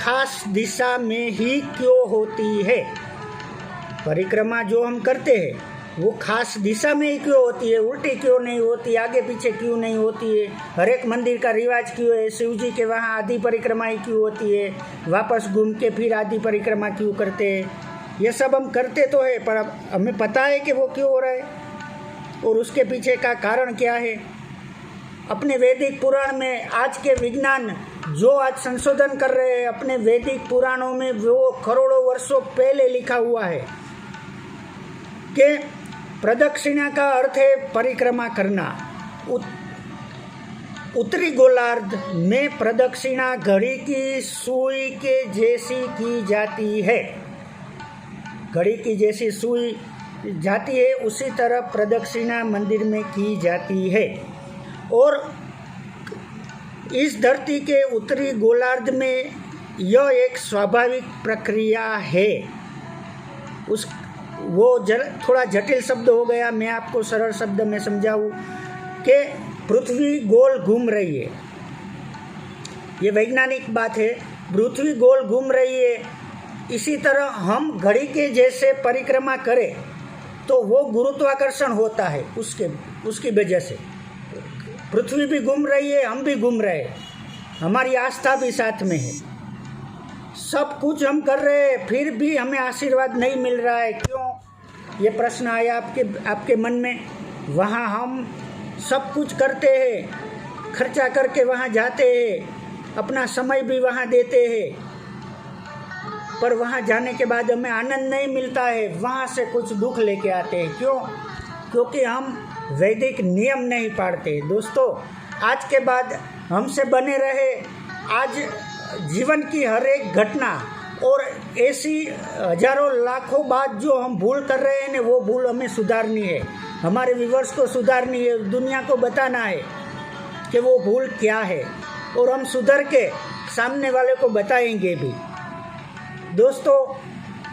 खास दिशा में ही क्यों होती है? परिक्रमा जो हम करते हैं वो खास दिशा में ही क्यों होती है? उल्टी क्यों नहीं होती? आगे पीछे क्यों नहीं होती है? हर एक मंदिर का रिवाज क्यों है? शिव जी के वहाँ आधी परिक्रमा ही क्यों होती है? वापस घूम के फिर आधी परिक्रमा क्यों करते हैं? ये सब हम करते तो है, पर अब हमें पता है कि वो क्यों हो रहा है और उसके पीछे का कारण क्या है। अपने वैदिक पुराण में आज के विज्ञान जो आज संशोधन कर रहे हैं, अपने वैदिक पुराणों में वो करोड़ों वर्षों पहले लिखा हुआ है कि प्रदक्षिणा का अर्थ है परिक्रमा करना। उत्तरी गोलार्ध में प्रदक्षिणा घड़ी की सुई के जैसी की जाती है। घड़ी की जैसी सुई जाती है उसी तरह प्रदक्षिणा मंदिर में की जाती है। और इस धरती के उत्तरी गोलार्ध में यह एक स्वाभाविक प्रक्रिया है। थोड़ा जटिल शब्द हो गया, मैं आपको सरल शब्द में समझाऊं कि पृथ्वी गोल घूम रही है। ये वैज्ञानिक बात है, पृथ्वी गोल घूम रही है। इसी तरह हम घड़ी के जैसे परिक्रमा करें तो वो गुरुत्वाकर्षण होता है, उसकी वजह से पृथ्वी भी घूम रही है, हम भी घूम रहे हैं, हमारी आस्था भी साथ में है। सब कुछ हम कर रहे हैं फिर भी हमें आशीर्वाद नहीं मिल रहा है, क्यों? ये प्रश्न आया आपके मन में। वहाँ हम सब कुछ करते हैं, खर्चा करके वहाँ जाते हैं, अपना समय भी वहाँ देते हैं, पर वहाँ जाने के बाद हमें आनंद नहीं मिलता है, वहाँ से कुछ दुख लेके आते हैं। क्यों? क्योंकि हम वैदिक नियम नहीं पालते। दोस्तों, आज के बाद हमसे बने रहे। आज जीवन की हर एक घटना और ऐसी हजारों लाखों बात जो हम भूल कर रहे हैं, वो भूल हमें सुधारनी है, हमारे व्यूअर्स को सुधारनी है, दुनिया को बताना है कि वो भूल क्या है, और हम सुधर के सामने वाले को बताएंगे भी। दोस्तों,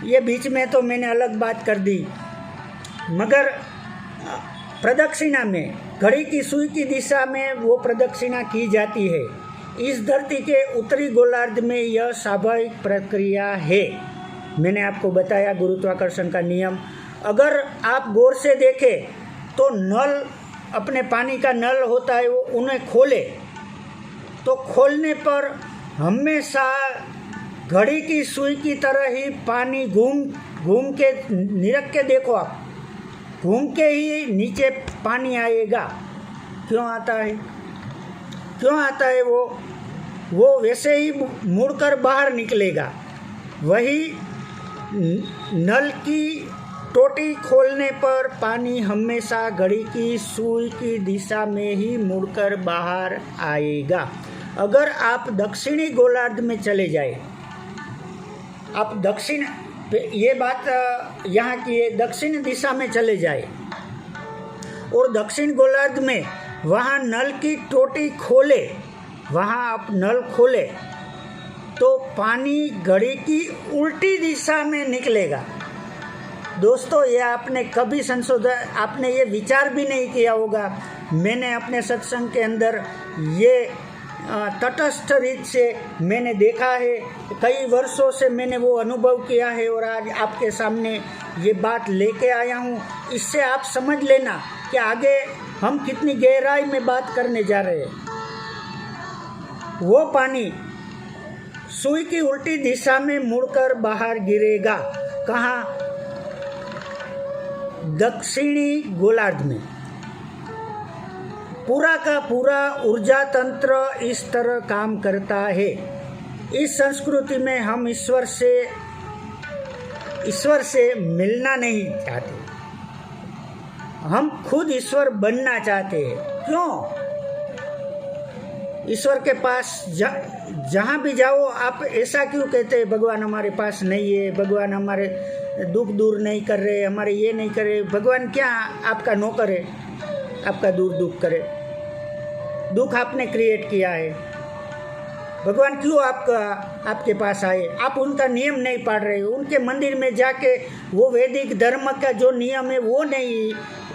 ये बीच में तो मैंने अलग बात कर दी, मगर प्रदक्षिणा में घड़ी की सुई की दिशा में वो प्रदक्षिणा की जाती है। इस धरती के उत्तरी गोलार्ध में यह स्वाभाविक प्रक्रिया है। मैंने आपको बताया गुरुत्वाकर्षण का नियम। अगर आप गौर से देखें तो नल, अपने पानी का नल होता है, वो उन्हें खोले तो खोलने पर हमेशा घड़ी की सुई की तरह ही पानी घूम के निरख के देखो, आप घूम के ही नीचे पानी आएगा। क्यों आता है? क्यों आता है? वो वैसे ही मुड़कर बाहर निकलेगा। वही नल की टोटी खोलने पर पानी हमेशा घड़ी की सुई की दिशा में ही मुड़कर बाहर आएगा। अगर आप दक्षिणी गोलार्ध में चले जाए, आप दक्षिण, ये बात यहाँ की है, दक्षिण दिशा में चले जाए और दक्षिण गोलार्ध में वहाँ नल की टोटी खोले, वहाँ आप नल खोले तो पानी घड़ी की उल्टी दिशा में निकलेगा। दोस्तों, ये आपने कभी संशोधन, आपने ये विचार भी नहीं किया होगा। मैंने अपने सत्संग के अंदर ये तटस्थ रीत से मैंने देखा है, कई वर्षों से मैंने वो अनुभव किया है और आज आपके सामने ये बात लेके आया हूँ। इससे आप समझ लेना कि आगे हम कितनी गहराई में बात करने जा रहे हैं। वो पानी सुई की उल्टी दिशा में मुड़कर बाहर गिरेगा। कहाँ? दक्षिणी गोलार्ध में। पूरा का पूरा ऊर्जा तंत्र इस तरह काम करता है। इस संस्कृति में हम ईश्वर से मिलना नहीं चाहते, हम खुद ईश्वर बनना चाहते हैं। क्यों? ईश्वर के पास जहाँ भी जाओ आप ऐसा क्यों कहते हैं, भगवान हमारे पास नहीं है, भगवान हमारे दुख दूर नहीं कर रहे, हमारे ये नहीं कर रहे। भगवान क्या आपका नौकर है, आपका दुख करे? दुख आपने क्रिएट किया है। भगवान क्यों आपके पास आए? आप उनका नियम नहीं पाल रहे हो। उनके मंदिर में जाके वो वैदिक धर्म का जो नियम है वो नहीं,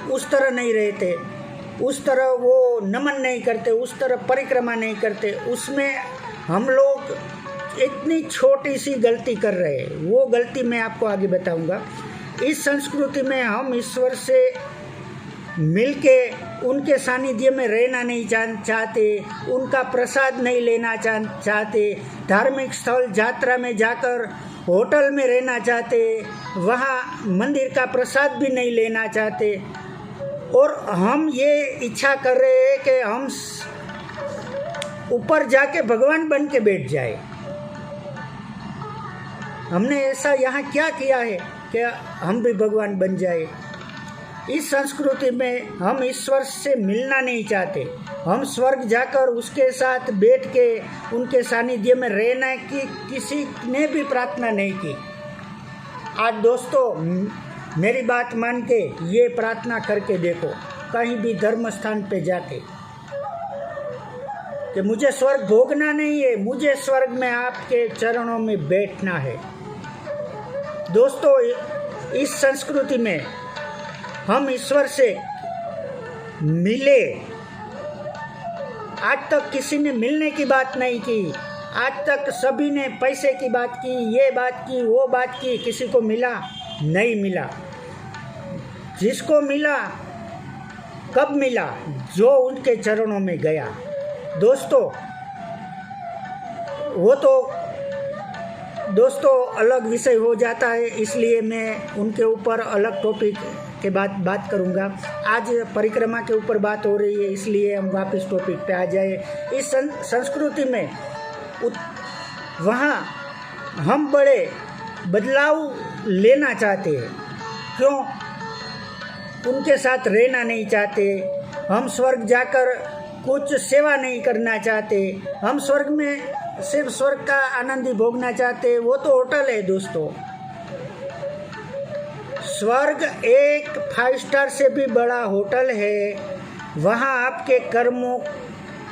उस तरह नहीं रहते, उस तरह वो नमन नहीं करते, उस तरह परिक्रमा नहीं करते। उसमें हम लोग इतनी छोटी सी गलती कर रहे हैं। वो गलती मैं आपको आगे बताऊंगा। इस संस्कृति में हम ईश्वर से मिलके उनके सानिध्य में रहना नहीं चाहते, उनका प्रसाद नहीं लेना चाहते, धार्मिक स्थल यात्रा में जाकर होटल में रहना चाहते, वहाँ मंदिर का प्रसाद भी नहीं लेना चाहते, और हम ये इच्छा कर रहे हैं कि हम ऊपर जाके भगवान बन के बैठ जाए। हमने ऐसा यहाँ क्या किया है कि हम भी भगवान बन जाए। इस संस्कृति में हम ईश्वर से मिलना नहीं चाहते, हम स्वर्ग जाकर उसके साथ बैठ के उनके सानिध्य में रहने की किसी ने भी प्रार्थना नहीं की। आज दोस्तों मेरी बात मान के ये प्रार्थना करके देखो कहीं भी धर्म स्थान पे जाके कि मुझे स्वर्ग भोगना नहीं है, मुझे स्वर्ग में आपके चरणों में बैठना है। दोस्तों इस संस्कृति में हम ईश्वर से मिले, आज तक किसी ने मिलने की बात नहीं की। आज तक सभी ने पैसे की बात की, ये बात की, वो बात की, किसी को मिला नहीं मिला। जिसको मिला कब मिला? जो उनके चरणों में गया। दोस्तों वो तो अलग विषय हो जाता है, इसलिए मैं उनके ऊपर अलग टॉपिक के बाद बात करूंगा। आज परिक्रमा के ऊपर बात हो रही है, इसलिए हम वापस टॉपिक पे आ जाए। इस संस्कृति में वहाँ हम बड़े बदलाव लेना चाहते हैं। क्यों? उनके साथ रहना नहीं चाहते, हम स्वर्ग जाकर कुछ सेवा नहीं करना चाहते, हम स्वर्ग में सिर्फ स्वर्ग का आनंद ही भोगना चाहते। वो तो होटल है दोस्तों। स्वर्ग एक 5 स्टार से भी बड़ा होटल है। वहाँ आपके कर्मों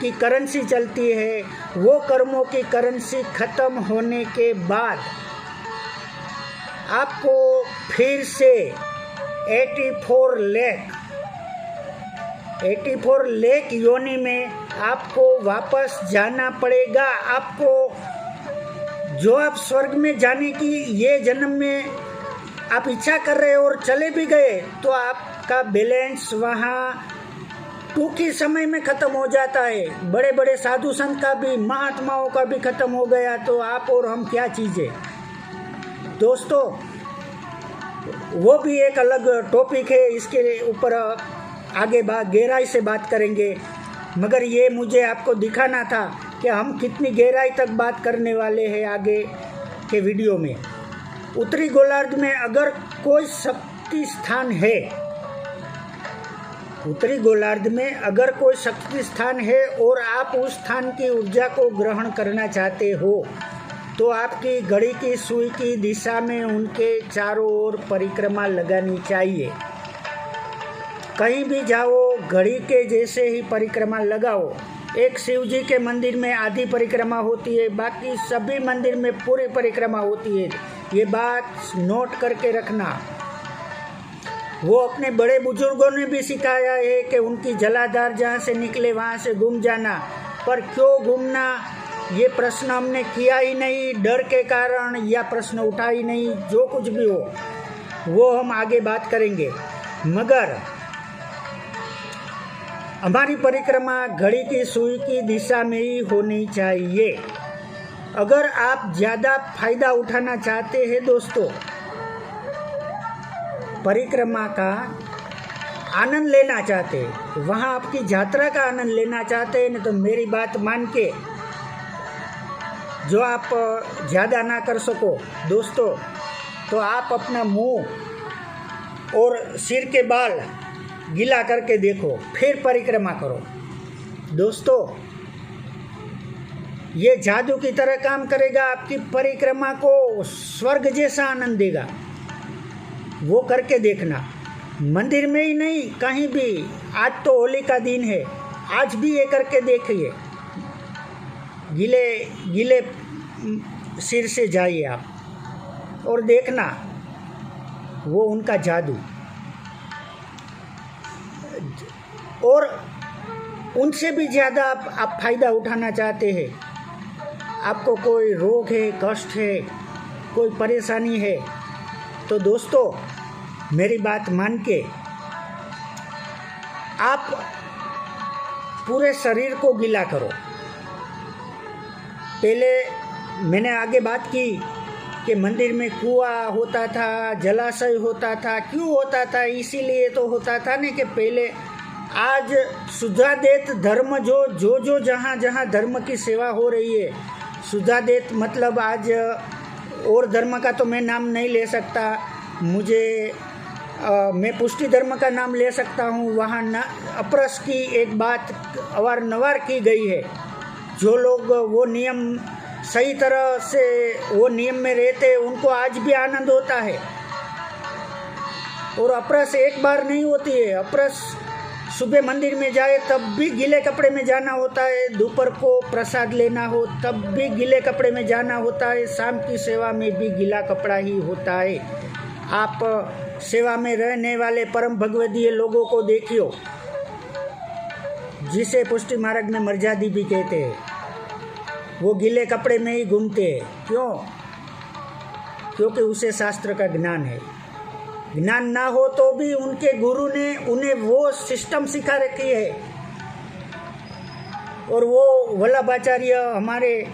की करेंसी चलती है। वो कर्मों की करेंसी खत्म होने के बाद आपको फिर से 84 लाख योनि में आपको वापस जाना पड़ेगा। आपको जो आप स्वर्ग में जाने की ये जन्म में आप इच्छा कर रहे हो और चले भी गए तो आपका बैलेंस वहाँ टूक ही समय में ख़त्म हो जाता है। बड़े बड़े साधु संत का भी, महात्माओं का भी ख़त्म हो गया तो आप और हम क्या चीज़ें। दोस्तों वो भी एक अलग टॉपिक है, इसके ऊपर आगे गहराई से बात करेंगे। मगर ये मुझे आपको दिखाना था कि हम कितनी गहराई तक बात करने वाले हैं आगे के वीडियो में। उत्तरी गोलार्ध में अगर कोई शक्ति स्थान है, उत्तरी गोलार्ध में अगर कोई शक्ति स्थान है और आप उस स्थान की ऊर्जा को ग्रहण करना चाहते हो तो आपकी घड़ी की सुई की दिशा में उनके चारों ओर परिक्रमा लगानी चाहिए। कहीं भी जाओ घड़ी के जैसे ही परिक्रमा लगाओ। एक शिव जी के मंदिर में आधी परिक्रमा होती है, बाकी सभी मंदिर में पूरी परिक्रमा होती है। ये बात नोट करके रखना। वो अपने बड़े बुजुर्गों ने भी सिखाया है कि उनकी जलाधार जहाँ से निकले वहाँ से घूम जाना। पर क्यों घूमना ये प्रश्न हमने किया ही नहीं, डर के कारण, या प्रश्न उठा ही नहीं। जो कुछ भी हो वो हम आगे बात करेंगे। मगर हमारी परिक्रमा घड़ी की सुई की दिशा में ही होनी चाहिए। अगर आप ज़्यादा फायदा उठाना चाहते हैं दोस्तों, परिक्रमा का आनंद लेना चाहते हैं, वहाँ आपकी यात्रा का आनंद लेना चाहते हैं, नहीं तो मेरी बात मान के जो आप ज़्यादा ना कर सको दोस्तों, तो आप अपना मुंह और सिर के बाल गीला करके देखो, फिर परिक्रमा करो। दोस्तों ये जादू की तरह काम करेगा, आपकी परिक्रमा को स्वर्ग जैसा आनंद देगा। वो करके देखना, मंदिर में ही नहीं कहीं भी। आज तो होली का दिन है, आज भी ये करके देखिए। गीले सिर से जाइए आप और देखना वो उनका जादू। और उनसे भी ज़्यादा आप फ़ायदा उठाना चाहते हैं आपको कोई रोग है, कष्ट है, कोई परेशानी है, तो दोस्तों मेरी बात मान के आप पूरे शरीर को गीला करो। पहले मैंने आगे बात की कि मंदिर में कुआं होता था, जलाशय होता था। क्यों होता था? इसीलिए तो होता था ना कि पहले आज सुजादेत धर्म जो जहाँ जहाँ धर्म की सेवा हो रही है, सुजादेत मतलब आज और धर्म का तो मैं नाम नहीं ले सकता, मैं पुष्टि धर्म का नाम ले सकता हूँ। वहाँ न अपरस की एक बात अवारनवार की गई है। जो लोग वो नियम सही तरह से वो नियम में रहते हैं, उनको आज भी आनंद होता है। और अपरस एक बार नहीं होती है। अपरस सुबह मंदिर में जाए तब भी गीले कपड़े में जाना होता है, दोपहर को प्रसाद लेना हो तब भी गीले कपड़े में जाना होता है, शाम की सेवा में भी गीला कपड़ा ही होता है। आप सेवा में रहने वाले परम भगवदीय लोगों को देखियो, जिसे पुष्टि मार्ग में मर्यादी भी कहते हैं, वो गीले कपड़े में ही घूमते हैं। क्यों? क्योंकि उसे शास्त्र का ज्ञान है। ज्ञान ना हो तो भी उनके गुरु ने उन्हें वो सिस्टम सिखा रखी है। और वो वल्लभाचार्य हमारे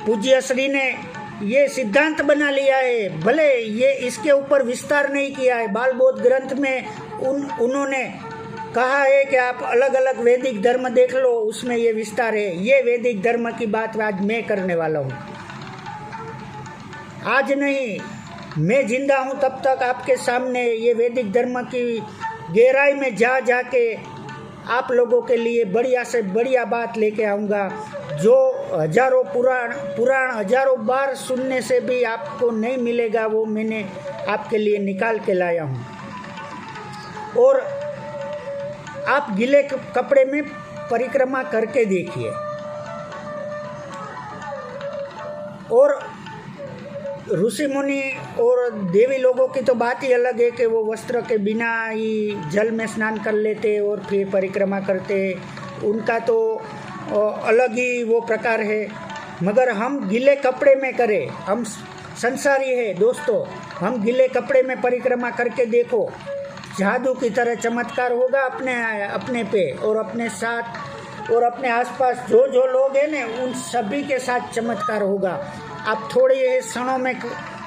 पूज्य श्री ने ये सिद्धांत बना लिया है। भले ये इसके ऊपर विस्तार नहीं किया है। बाल बोध ग्रंथ में उन्होंने कहा है कि आप अलग अलग वैदिक धर्म देख लो, उसमें ये विस्तार है। ये वैदिक धर्म की बात आज मैं करने वाला हूँ। आज नहीं, मैं जिंदा हूँ तब तक आपके सामने ये वैदिक धर्म की गहराई में जा के आप लोगों के लिए बढ़िया से बढ़िया बात लेके आऊँगा, जो हजारों पुराण हजारों बार सुनने से भी आपको नहीं मिलेगा। वो मैंने आपके लिए निकाल के लाया हूँ। और आप गीले कपड़े में परिक्रमा करके देखिए। और ऋषि मुनि और देवी लोगों की तो बात ही अलग है कि वो वस्त्र के बिना ही जल में स्नान कर लेते और फिर परिक्रमा करते। उनका तो अलग ही वो प्रकार है। मगर हम गीले कपड़े में करें, हम संसारी है दोस्तों, हम गीले कपड़े में परिक्रमा करके देखो, जादू की तरह चमत्कार होगा अपने पे और अपने साथ और अपने आसपास जो लोग हैं ना, उन सभी के साथ चमत्कार होगा। आप थोड़े ही क्षणों में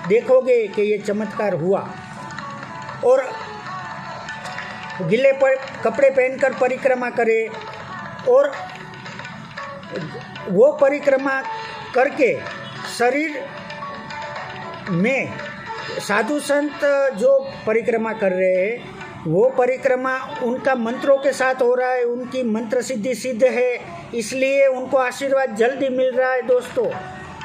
देखोगे कि ये चमत्कार हुआ। और गीले पर कपड़े पहनकर परिक्रमा करें और वो परिक्रमा करके शरीर में साधु संत जो परिक्रमा कर रहे हैं, वो परिक्रमा उनका मंत्रों के साथ हो रहा है, उनकी मंत्र सिद्धि सिद्ध है, इसलिए उनको आशीर्वाद जल्दी मिल रहा है दोस्तों।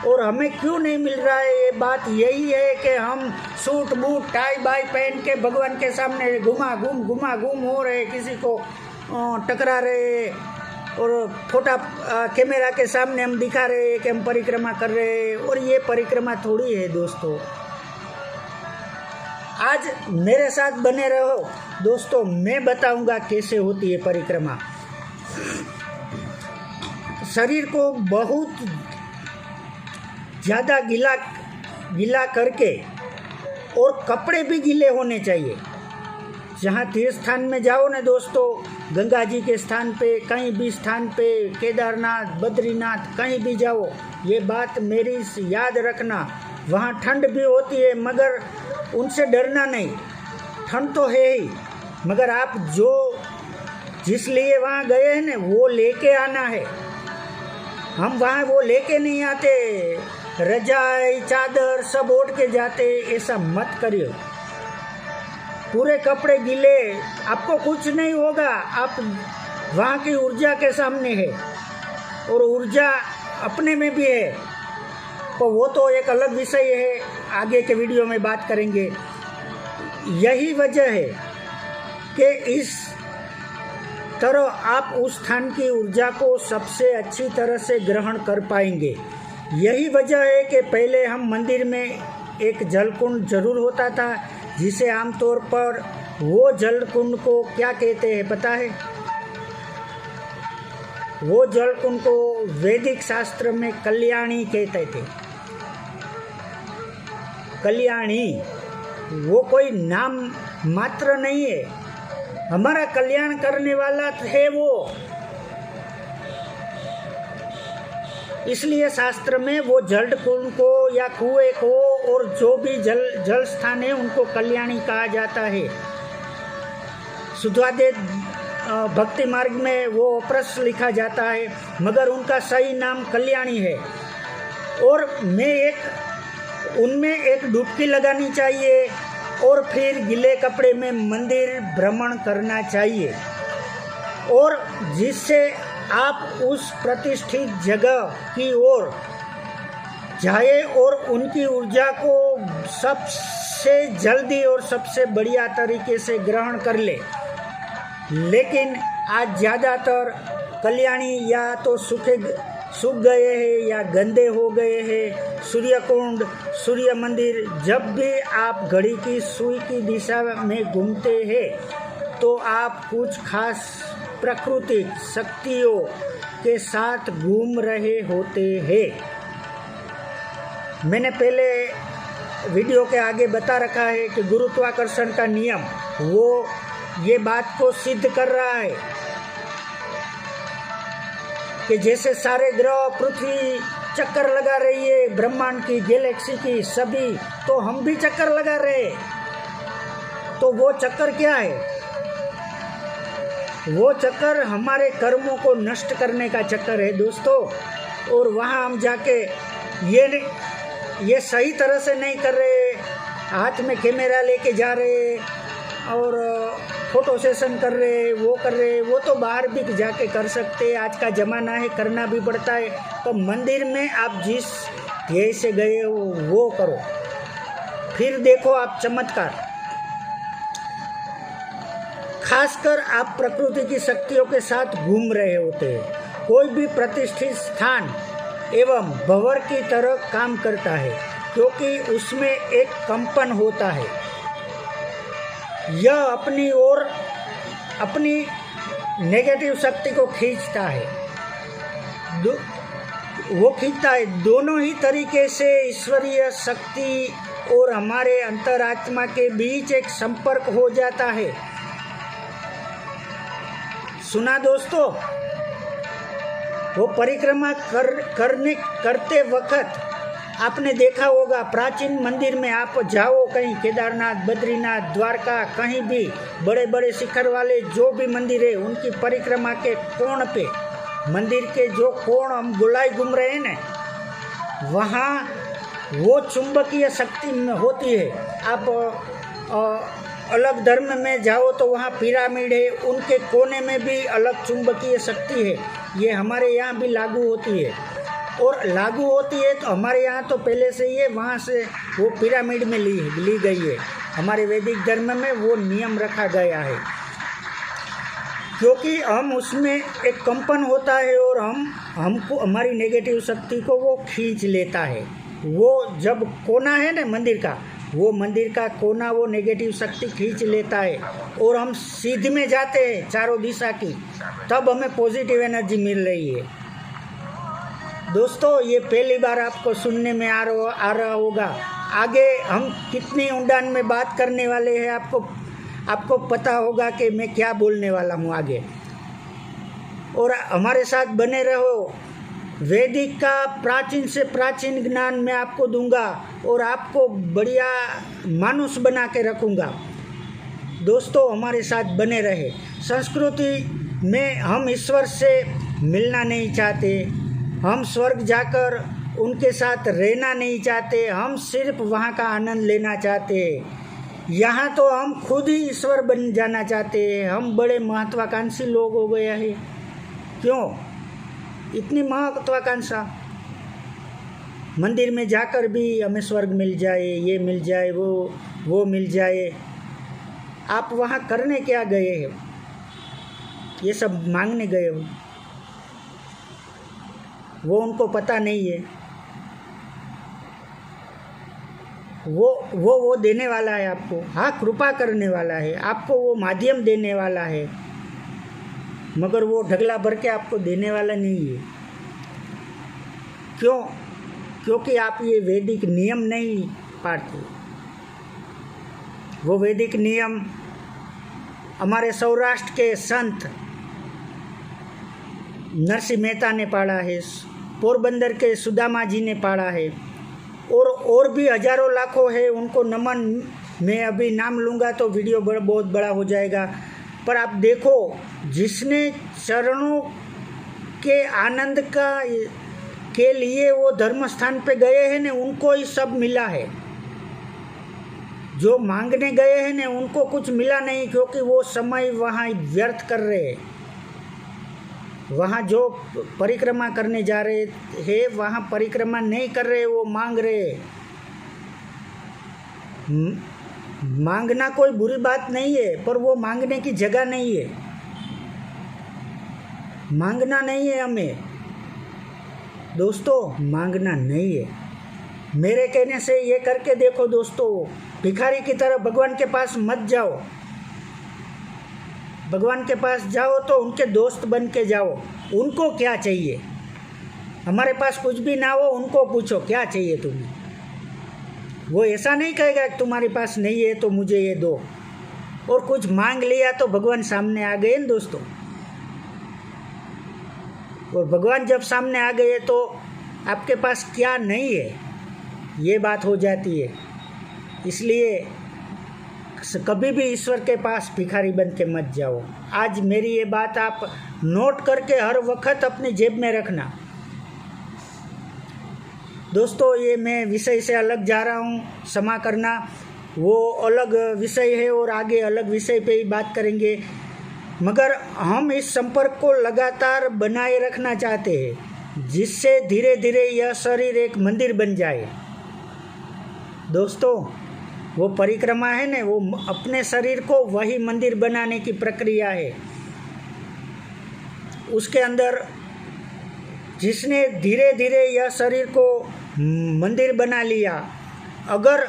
और हमें क्यों नहीं मिल रहा है? ये बात यही है कि हम सूट बूट टाई बाई पहन के भगवान के सामने घुमा घूम हो रहे, किसी को टकरा रहे और फोटा कैमरा के सामने हम दिखा रहे हैं कि हम परिक्रमा कर रहे हैं। और ये परिक्रमा थोड़ी है दोस्तों। आज मेरे साथ बने रहो दोस्तों, मैं बताऊंगा कैसे होती है परिक्रमा। शरीर को बहुत ज़्यादा गीला करके, और कपड़े भी गीले होने चाहिए। जहाँ तीर्थ स्थान में जाओ ना दोस्तों, गंगा जी के स्थान पे, कहीं भी स्थान पे, केदारनाथ, बद्रीनाथ, कहीं भी जाओ, ये बात मेरी याद रखना। वहाँ ठंड भी होती है, मगर उनसे डरना नहीं। ठंड तो है ही, मगर आप जिस लिए वहाँ गए हैं ना, वो लेके आना है। हम वहाँ वो लेके नहीं आते, रजाई चादर सब ओढ़ के जाते, ऐसा मत करिए। पूरे कपड़े गीले, आपको कुछ नहीं होगा। आप वहाँ की ऊर्जा के सामने है, और ऊर्जा अपने में भी है, तो वो तो एक अलग विषय है, आगे के वीडियो में बात करेंगे। यही वजह है कि इस तरह आप उस स्थान की ऊर्जा को सबसे अच्छी तरह से ग्रहण कर पाएंगे। यही वजह है कि पहले हम मंदिर में एक जल कुंड जरूर होता था, जिसे आमतौर पर वो जल कुंड को क्या कहते हैं पता है? वो जल कुंड को वैदिक शास्त्र में कल्याणी कहते थे। कल्याणी वो कोई नाम मात्र नहीं है, हमारा कल्याण करने वाला है वो। इसलिए शास्त्र में वो जल कुंड को या कुएं को और जो भी जल स्थान है उनको कल्याणी कहा जाता है। शुद्धाद्वैत भक्ति मार्ग में वो प्रश्न लिखा जाता है, मगर उनका सही नाम कल्याणी है। और उनमें एक डुबकी लगानी चाहिए और फिर गीले कपड़े में मंदिर भ्रमण करना चाहिए, और जिससे आप उस प्रतिष्ठित जगह की ओर जाए और उनकी ऊर्जा को सबसे जल्दी और सबसे बढ़िया तरीके से ग्रहण कर ले। लेकिन आज ज़्यादातर कल्याणी या तो सूख गए हैं या गंदे हो गए हैं। सूर्य कुंड, सूर्य मंदिर, जब भी आप घड़ी की सुई की दिशा में घूमते हैं तो आप कुछ खास प्राकृतिक शक्तियों के साथ घूम रहे होते हैं। मैंने पहले वीडियो के आगे बता रखा है कि गुरुत्वाकर्षण का नियम वो ये बात को सिद्ध कर रहा है कि जैसे सारे ग्रह, पृथ्वी चक्कर लगा रही है ब्रह्मांड की, गैलेक्सी की सभी, तो हम भी चक्कर लगा रहे हैं। तो वो चक्कर क्या है? वो चक्कर हमारे कर्मों को नष्ट करने का चक्कर है दोस्तों। और वहाँ हम जाके ये सही तरह से नहीं कर रहे, हाथ में कैमरा लेके जा रहे और फोटो सेशन कर रहे, वो तो बाहर भी जाके कर सकते। आज का ज़माना है, करना भी पड़ता है। तो मंदिर में आप जिस ध्येय से गए हो वो करो, फिर देखो आप चमत्कार। खासकर आप प्रकृति की शक्तियों के साथ घूम रहे होते हैं। कोई भी प्रतिष्ठित स्थान एवं भंवर की तरह काम करता है, क्योंकि उसमें एक कंपन होता है। यह अपनी ओर अपनी नेगेटिव शक्ति को खींचता है। वो खींचता है दोनों ही तरीके से। ईश्वरीय शक्ति और हमारे अंतरात्मा के बीच एक संपर्क हो जाता है। सुना दोस्तों? वो परिक्रमा करते वक्त आपने देखा होगा, प्राचीन मंदिर में आप जाओ, कहीं केदारनाथ, बद्रीनाथ, द्वारका, कहीं भी बड़े बड़े शिखर वाले जो भी मंदिर है, उनकी परिक्रमा के कोण पे, मंदिर के जो कोण हम गोलाई घूम रहे हैं ना, वहाँ वो चुंबकीय शक्ति होती है। आप अलग धर्म में जाओ तो वहाँ पिरामिड है, उनके कोने में भी अलग चुंबकीय शक्ति है। ये हमारे यहाँ भी लागू होती है, और लागू होती है तो हमारे यहाँ तो पहले से ही है, वहाँ से वो पिरामिड में ली गई है। हमारे वैदिक धर्म में वो नियम रखा गया है, क्योंकि हम उसमें एक कंपन होता है और हमको हमारी नेगेटिव शक्ति को वो खींच लेता है। वो जब कोना है ना मंदिर का, वो मंदिर का कोना वो नेगेटिव शक्ति खींच लेता है और हम सीध में जाते हैं चारों दिशा की, तब हमें पॉजिटिव एनर्जी मिल रही है। दोस्तों, ये पहली बार आपको सुनने में आ रहा होगा। आगे हम कितनी ऊंडान में बात करने वाले हैं, आपको पता होगा कि मैं क्या बोलने वाला हूँ आगे। और हमारे साथ बने रहो। वैदिक का प्राचीन से प्राचीन ज्ञान मैं आपको दूंगा और आपको बढ़िया मानुष बना के रखूँगा। दोस्तों, हमारे साथ बने रहे। संस्कृति में हम ईश्वर से मिलना नहीं चाहते, हम स्वर्ग जाकर उनके साथ रहना नहीं चाहते, हम सिर्फ वहाँ का आनंद लेना चाहते हैं। यहाँ तो हम खुद ही ईश्वर बन जाना चाहते हैं। हम बड़े महत्वाकांक्षी लोग हो गए हैं। क्यों इतनी महत्वाकांक्षा? मंदिर में जाकर भी हमें स्वर्ग मिल जाए, ये मिल जाए, वो मिल जाए। आप वहाँ करने क्या गए हैं? ये सब मांगने गए हो? वो उनको पता नहीं है। वो देने वाला है आपको। हाँ, कृपा करने वाला है आपको, वो माध्यम देने वाला है। मगर वो ढगला भर के आपको देने वाला नहीं है। क्यों? क्योंकि आप ये वैदिक नियम नहीं पालते। वो वैदिक नियम हमारे सौराष्ट्र के संत नरसिंह मेहता ने पाला है, पोरबंदर के सुदामा जी ने पाला है, और भी हजारों लाखों है, उनको नमन। मैं अभी नाम लूँगा तो वीडियो बहुत बड़ा हो जाएगा। पर आप देखो, जिसने चरणों के आनंद के लिए वो धर्म स्थान पे गए हैं ने, उनको ही सब मिला है। जो मांगने गए हैं ने, उनको कुछ मिला नहीं, क्योंकि वो समय वहाँ व्यर्थ कर रहे हैं। वहाँ जो परिक्रमा करने जा रहे हैं, वहाँ परिक्रमा नहीं कर रहे, वो मांग रहे। मांगना कोई बुरी बात नहीं है, पर वो मांगने की जगह नहीं है। मांगना नहीं है हमें दोस्तों, मांगना नहीं है। मेरे कहने से ये करके देखो दोस्तों, भिखारी की तरह भगवान के पास मत जाओ। भगवान के पास जाओ तो उनके दोस्त बन के जाओ। उनको क्या चाहिए? हमारे पास कुछ भी ना हो, उनको पूछो क्या चाहिए तुम्हें। वो ऐसा नहीं कहेगा कि तुम्हारे पास नहीं है तो मुझे ये दो, और कुछ मांग लिया तो भगवान सामने आ गए ना दोस्तों। और भगवान जब सामने आ गए तो आपके पास क्या नहीं है, ये बात हो जाती है। इसलिए कभी भी ईश्वर के पास भिखारी बन के मत जाओ। आज मेरी ये बात आप नोट करके हर वक्त अपनी जेब में रखना दोस्तों। ये मैं विषय से अलग जा रहा हूँ, क्षमा करना। वो अलग विषय है और आगे अलग विषय पे ही बात करेंगे, मगर हम इस संपर्क को लगातार बनाए रखना चाहते हैं, जिससे धीरे धीरे यह शरीर एक मंदिर बन जाए दोस्तों। वो परिक्रमा है ना, वो अपने शरीर को वही मंदिर बनाने की प्रक्रिया है। उसके अंदर जिसने धीरे धीरे यह शरीर को मंदिर बना लिया, अगर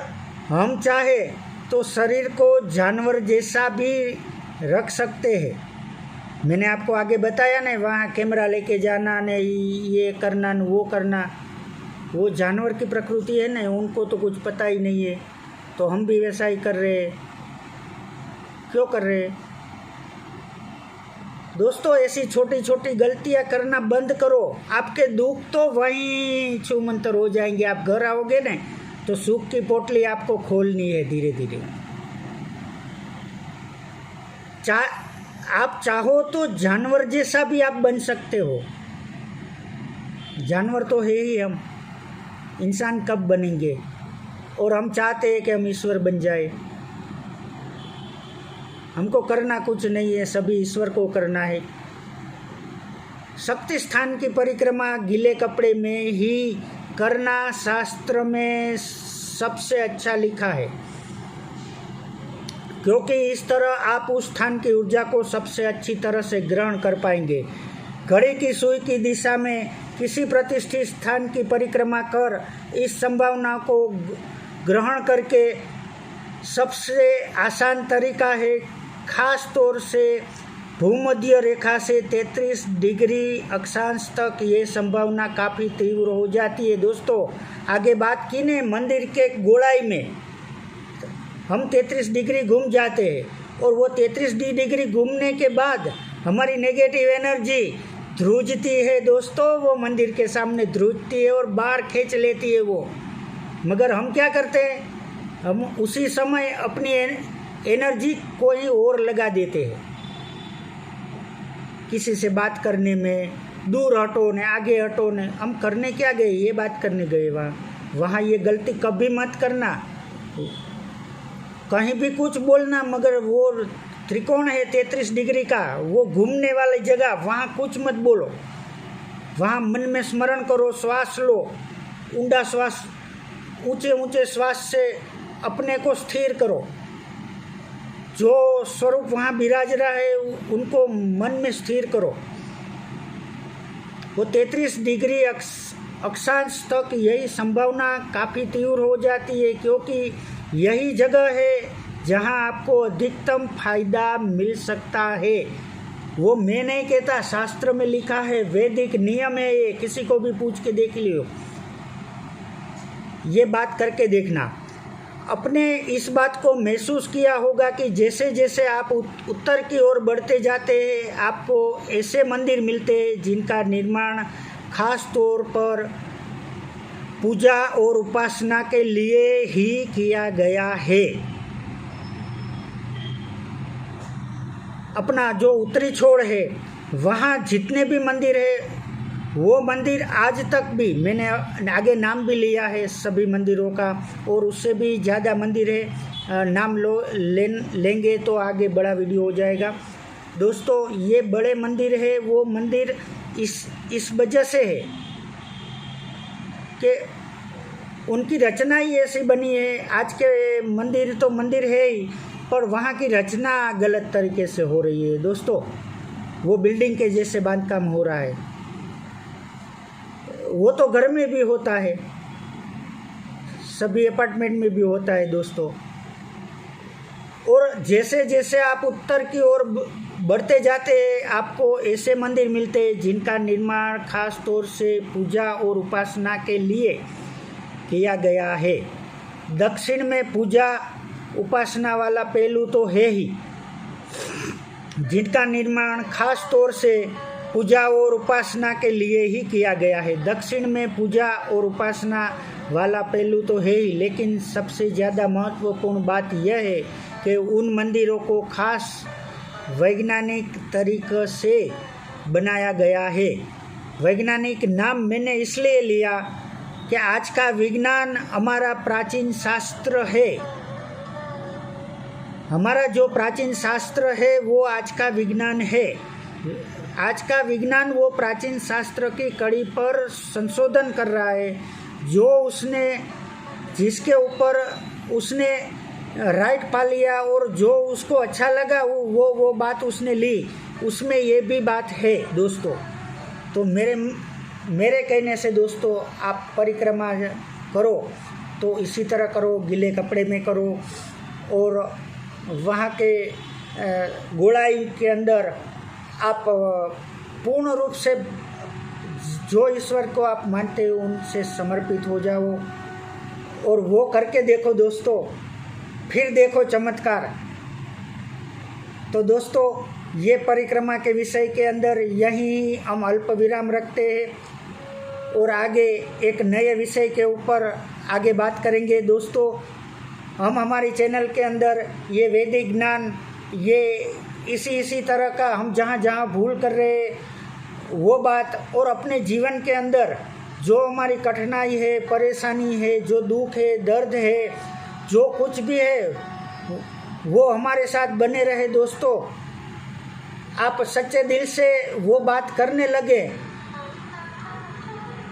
हम चाहे तो शरीर को जानवर जैसा भी रख सकते हैं। मैंने आपको आगे बताया ना, वहाँ कैमरा लेके जाना ने, ये करना न वो करना, वो जानवर की प्रकृति है ना, उनको तो कुछ पता ही नहीं है। तो हम भी वैसा ही कर रहे हैं। क्यों कर रहे हैं दोस्तों? ऐसी छोटी छोटी गलतियां करना बंद करो, आपके दुख तो वहीं छूमंतर हो जाएंगे। आप घर आओगे ना तो सुख की पोटली आपको खोलनी है धीरे धीरे। आप चाहो तो जानवर जैसा भी आप बन सकते हो। जानवर तो है ही हम, इंसान कब बनेंगे? और हम चाहते हैं कि हम ईश्वर बन जाए। हमको करना कुछ नहीं है, सभी ईश्वर को करना है। शक्ति स्थान की परिक्रमा गीले कपड़े में ही करना शास्त्र में सबसे अच्छा लिखा है, क्योंकि इस तरह आप उस स्थान की ऊर्जा को सबसे अच्छी तरह से ग्रहण कर पाएंगे। घड़ी की सुई की दिशा में किसी प्रतिष्ठित स्थान की परिक्रमा कर इस संभावना को ग्रहण करके सबसे आसान तरीका है खास तौर से भूमध्य रेखा से 33 डिग्री अक्षांश तक ये संभावना काफ़ी तीव्र हो जाती है दोस्तों। आगे बात की ने मंदिर के गोलाई में हम 33 डिग्री घूम जाते हैं, और वो 33 डिग्री घूमने के बाद हमारी नेगेटिव एनर्जी ध्रुजती है दोस्तों। वो मंदिर के सामने ध्रुजती है और बाहर खींच लेती है वो। मगर हम क्या करते हैं, हम उसी समय अपनी एनर्जी कोई और लगा देते हैं। किसी से बात करने में, दूर हटो ने, आगे हटो ने। हम करने क्या गए? ये बात करने गए वहाँ ये गलती कभी मत करना। कहीं भी कुछ बोलना, मगर वो त्रिकोण है 33 डिग्री का, वो घूमने वाली जगह, वहाँ कुछ मत बोलो। वहाँ मन में स्मरण करो, श्वास लो, ऊंडा श्वास, ऊंचे ऊंचे श्वास से अपने को स्थिर करो। जो स्वरूप वहाँ विराज रहा है उनको मन में स्थिर करो। वो 33 डिग्री अक्षांश तक यही संभावना काफ़ी तीव्र हो जाती है, क्योंकि यही जगह है जहाँ आपको अधिकतम फायदा मिल सकता है। वो मैं नहीं कहता, शास्त्र में लिखा है, वैदिक नियम है, ये किसी को भी पूछ के देख लियो, ये बात करके देखना। अपने इस बात को महसूस किया होगा कि जैसे जैसे आप उत्तर की ओर बढ़ते जाते हैं, आपको ऐसे मंदिर मिलते हैं जिनका निर्माण खास तौर पर पूजा और उपासना के लिए ही किया गया है। अपना जो उत्तरी छोर है, वहाँ जितने भी मंदिर है, वो मंदिर आज तक भी, मैंने आगे नाम भी लिया है सभी मंदिरों का, और उससे भी ज़्यादा मंदिर है, नाम लेंगे तो आगे बड़ा वीडियो हो जाएगा। दोस्तों, ये बड़े मंदिर है, वो मंदिर इस वजह से है कि उनकी रचना ही ऐसी बनी है। आज के मंदिर तो मंदिर है ही, पर वहाँ की रचना गलत तरीके से हो रही है दोस्तों। वो बिल्डिंग के जैसे बांधकाम हो रहा है, वो तो घर में भी होता है, सभी अपार्टमेंट में भी होता है दोस्तों। और जैसे जैसे आप उत्तर की ओर बढ़ते जाते हैं, आपको ऐसे मंदिर मिलते हैं जिनका निर्माण खास तौर से पूजा और उपासना के लिए किया गया है। दक्षिण में पूजा उपासना वाला पहलू तो है ही, जिनका निर्माण खास तौर से पूजा और उपासना के लिए ही किया गया है। दक्षिण में पूजा और उपासना वाला पहलू तो है ही, लेकिन सबसे ज़्यादा महत्वपूर्ण बात यह है कि उन मंदिरों को खास वैज्ञानिक तरीके से बनाया गया है। वैज्ञानिक नाम मैंने इसलिए लिया कि आज का विज्ञान हमारा प्राचीन शास्त्र है। हमारा जो प्राचीन शास्त्र है वो आज का विज्ञान है। आज का विज्ञान वो प्राचीन शास्त्र की कड़ी पर संशोधन कर रहा है। जो उसने जिसके ऊपर उसने राइट पा लिया और जो उसको अच्छा लगा वो बात उसने ली, उसमें ये भी बात है दोस्तों। तो मेरे कहने से दोस्तों, आप परिक्रमा करो तो इसी तरह करो, गीले कपड़े में करो, और वहाँ के गोलाई के अंदर आप पूर्ण रूप से जो ईश्वर को आप मानते हो उनसे समर्पित हो जाओ, और वो करके देखो दोस्तों, फिर देखो चमत्कार। तो दोस्तों, ये परिक्रमा के विषय के अंदर यही हम अल्प विराम रखते हैं, और आगे एक नए विषय के ऊपर आगे बात करेंगे दोस्तों। हम हमारे चैनल के अंदर ये वैदिक ज्ञान, ये इसी तरह का हम जहाँ भूल कर रहे वो बात, और अपने जीवन के अंदर जो हमारी कठिनाई है, परेशानी है, जो दुख है, दर्द है, जो कुछ भी है, वो हमारे साथ बने रहे दोस्तों। आप सच्चे दिल से वो बात करने लगे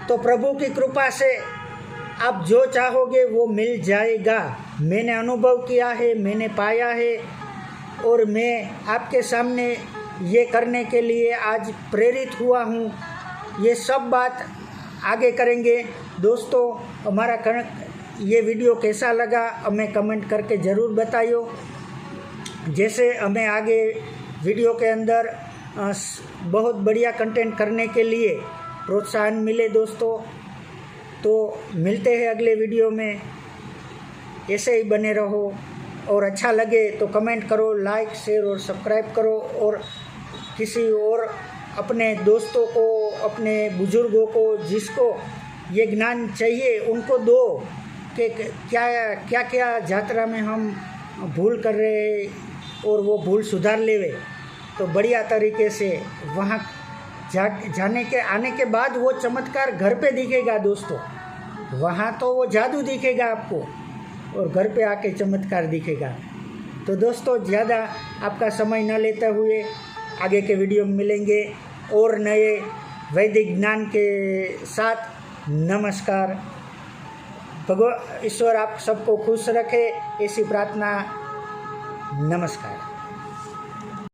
तो प्रभु की कृपा से आप जो चाहोगे वो मिल जाएगा। मैंने अनुभव किया है, मैंने पाया है, और मैं आपके सामने ये करने के लिए आज प्रेरित हुआ हूँ। ये सब बात आगे करेंगे दोस्तों। हमारा ये वीडियो कैसा लगा हमें कमेंट करके ज़रूर बताइए। जैसे हमें आगे वीडियो के अंदर बहुत बढ़िया कंटेंट करने के लिए प्रोत्साहन मिले दोस्तों। तो मिलते हैं अगले वीडियो में, ऐसे ही बने रहो, और अच्छा लगे तो कमेंट करो, लाइक, शेयर और सब्सक्राइब करो, और किसी और अपने दोस्तों को, अपने बुजुर्गों को जिसको ये ज्ञान चाहिए उनको दो कि क्या क्या यात्रा में हम भूल कर रहे हैं और वो भूल सुधार लेवे। तो बढ़िया तरीके से वहाँ आने के बाद वो चमत्कार घर पे दिखेगा दोस्तों। वहाँ तो वो जादू दिखेगा आपको, और घर पे आके चमत्कार दिखेगा। तो दोस्तों, ज़्यादा आपका समय न लेते हुए आगे के वीडियो में मिलेंगे और नए वैदिक ज्ञान के साथ। नमस्कार। भगवान ईश्वर आप सबको खुश रखे, ऐसी प्रार्थना। नमस्कार।